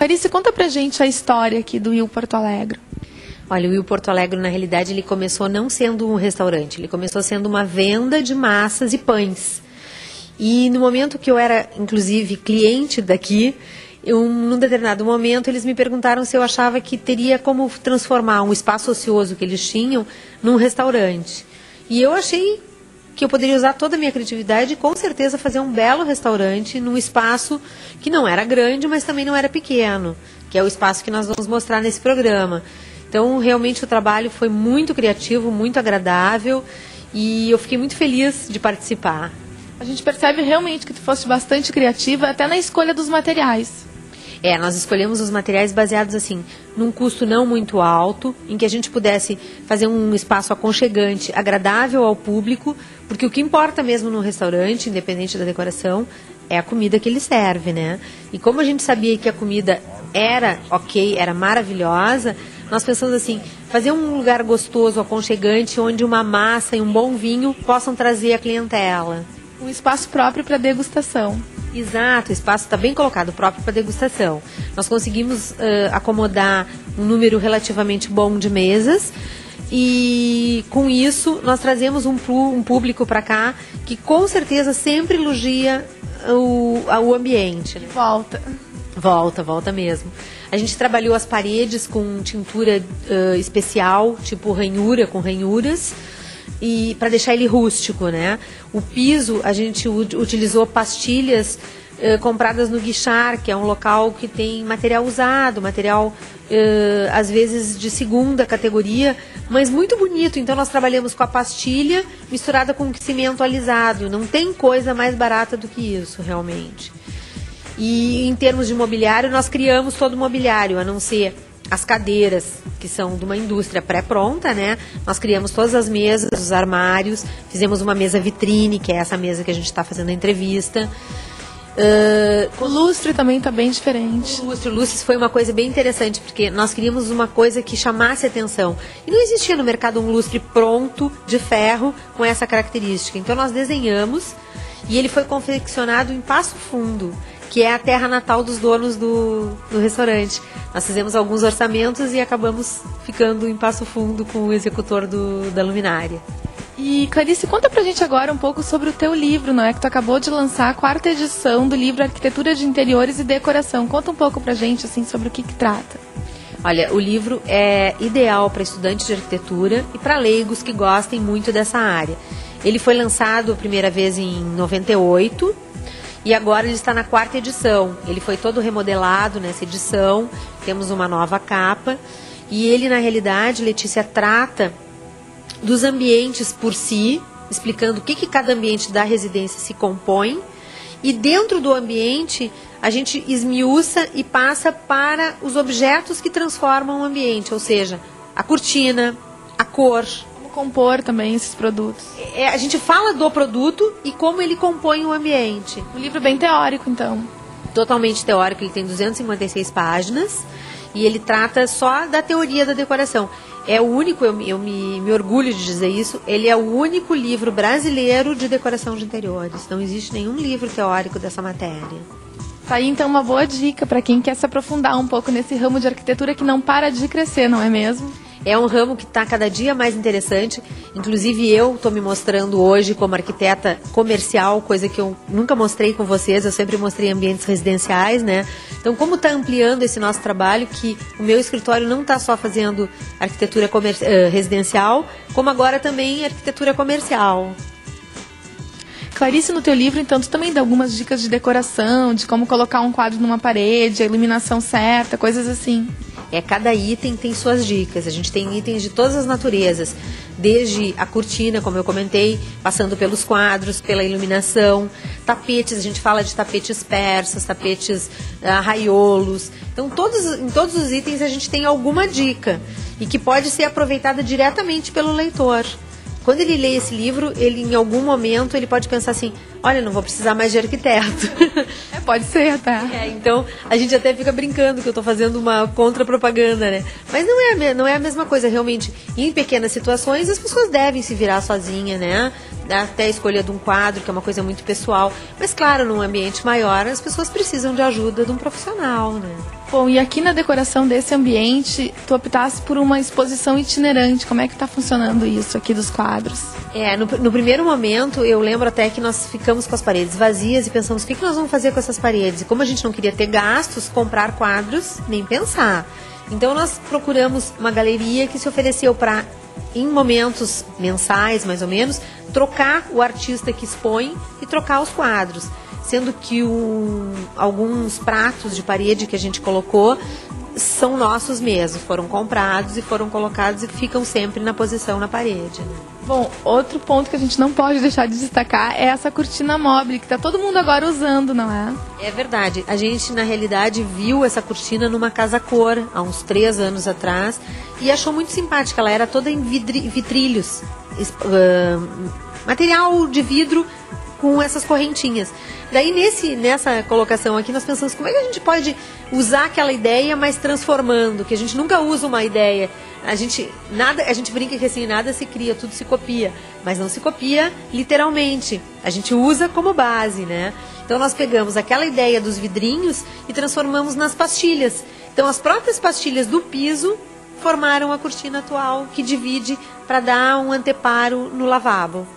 Clarice, conta pra gente a história aqui do Will Porto Alegre. Olha, o Will Porto Alegre, na realidade, ele começou não sendo um restaurante, ele começou sendo uma venda de massas e pães. E no momento que eu era, inclusive, cliente daqui, num determinado momento, eles me perguntaram se eu achava que teria como transformar um espaço ocioso que eles tinham num restaurante. E eu achei que eu poderia usar toda a minha criatividade e, com certeza, fazer um belo restaurante num espaço que não era grande, mas também não era pequeno, que é o espaço que nós vamos mostrar nesse programa. Então, realmente, o trabalho foi muito criativo, muito agradável, e eu fiquei muito feliz de participar. A gente percebe realmente que tu foste bastante criativa, até na escolha dos materiais. Nós escolhemos os materiais baseados assim, num custo não muito alto, em que a gente pudesse fazer um espaço aconchegante, agradável ao público, porque o que importa mesmo no restaurante, independente da decoração, é a comida que ele serve, né? E como a gente sabia que a comida era ok, era maravilhosa, nós pensamos assim, fazer um lugar gostoso, aconchegante, onde uma massa e um bom vinho possam trazer a clientela. Um espaço próprio para degustação. Exato, o espaço está bem colocado, próprio para degustação. Nós conseguimos acomodar um número relativamente bom de mesas e, com isso, nós trazemos um público para cá que, com certeza, sempre elogia o ambiente. Né? Volta mesmo. A gente trabalhou as paredes com tintura especial, tipo ranhura, com ranhuras, e para deixar ele rústico, né? O piso, a gente utilizou pastilhas compradas no Guichard, que é um local que tem material usado, material às vezes de segunda categoria, mas muito bonito. Então nós trabalhamos com a pastilha misturada com cimento alisado. Não tem coisa mais barata do que isso, realmente. E em termos de mobiliário, nós criamos todo o mobiliário, a não ser as cadeiras, que são de uma indústria pré-pronta, né? Nós criamos todas as mesas, os armários, fizemos uma mesa vitrine, que é essa mesa que a gente está fazendo a entrevista. O lustre também está bem diferente. O lustre foi uma coisa bem interessante, porque nós queríamos uma coisa que chamasse atenção. E não existia no mercado um lustre pronto, de ferro, com essa característica. Então nós desenhamos e ele foi confeccionado em Passo Fundo, que é a terra natal dos donos do restaurante. Nós fizemos alguns orçamentos e acabamos ficando em Passo Fundo com o executor da luminária. E, Clarice, conta pra gente agora um pouco sobre o teu livro, não é? Que tu acabou de lançar a 4ª edição do livro Arquitetura de Interiores e Decoração. Conta um pouco pra gente, assim, sobre o que trata. Olha, o livro é ideal para estudantes de arquitetura e para leigos que gostem muito dessa área. Ele foi lançado a primeira vez em 98, e agora ele está na 4ª edição. Ele foi todo remodelado nessa edição, temos uma nova capa. E ele, na realidade, Letícia, trata dos ambientes por si, explicando o que cada ambiente da residência se compõe. E dentro do ambiente, a gente esmiuça e passa para os objetos que transformam o ambiente. Ou seja, a cortina, a cor. Compor também esses produtos. A gente fala do produto e como ele compõe o ambiente. Um livro bem teórico, então. Totalmente teórico, ele tem 256 páginas e ele trata só da teoria da decoração. É o único, eu me orgulho de dizer isso, ele é o único livro brasileiro de decoração de interiores. Não existe nenhum livro teórico dessa matéria. Tá aí, então, uma boa dica para quem quer se aprofundar um pouco nesse ramo de arquitetura que não para de crescer, não é mesmo? É um ramo que está cada dia mais interessante. Inclusive eu estou me mostrando hoje como arquiteta comercial, coisa que eu nunca mostrei com vocês, eu sempre mostrei ambientes residenciais, né? Então, como está ampliando esse nosso trabalho, que o meu escritório não está só fazendo arquitetura residencial, como agora também arquitetura comercial. Clarice, no teu livro, então, tu também dá algumas dicas de decoração, de como colocar um quadro numa parede, a iluminação certa, coisas assim. Cada item tem suas dicas. A gente tem itens de todas as naturezas, desde a cortina, como eu comentei, passando pelos quadros, pela iluminação, tapetes, a gente fala de tapetes persas, tapetes arraiolos. Então, em todos os itens a gente tem alguma dica e que pode ser aproveitada diretamente pelo leitor. Quando ele lê esse livro, ele em algum momento ele pode pensar assim, olha, não vou precisar mais de arquiteto. Pode ser até. Então, a gente até fica brincando que eu estou fazendo uma contra-propaganda, né? Mas não é a mesma coisa, realmente. Em pequenas situações, as pessoas devem se virar sozinha, né? Até a escolha de um quadro, que é uma coisa muito pessoal. Mas, claro, num ambiente maior, as pessoas precisam de ajuda de um profissional, né? Bom, e aqui na decoração desse ambiente, tu optasse por uma exposição itinerante. Como é que está funcionando isso aqui dos quadros? No primeiro momento, eu lembro até que nós ficamos com as paredes vazias e pensamos, o que nós vamos fazer com essas paredes? E como a gente não queria ter gastos, comprar quadros, nem pensar. Então, nós procuramos uma galeria que se ofereceu para, em momentos mensais, mais ou menos, trocar o artista que expõe e trocar os quadros. Sendo que alguns pratos de parede que a gente colocou são nossos mesmos, foram comprados e foram colocados e ficam sempre na posição na parede. Né? Bom, outro ponto que a gente não pode deixar de destacar é essa cortina mobile, que está todo mundo agora usando, não é? É verdade. A gente, na realidade, viu essa cortina numa casa cor, há uns 3 anos atrás, e achou muito simpática. Ela era toda em vitrilhos, material de vidro com essas correntinhas. Daí, nessa colocação aqui, nós pensamos como é que a gente pode usar aquela ideia, mas transformando, que a gente nunca usa uma ideia. A gente brinca que assim, nada se cria, tudo se copia, mas não se copia literalmente. A gente usa como base, né? Então, nós pegamos aquela ideia dos vidrinhos e transformamos nas pastilhas. Então, as próprias pastilhas do piso formaram a cortina atual, que divide para dar um anteparo no lavabo.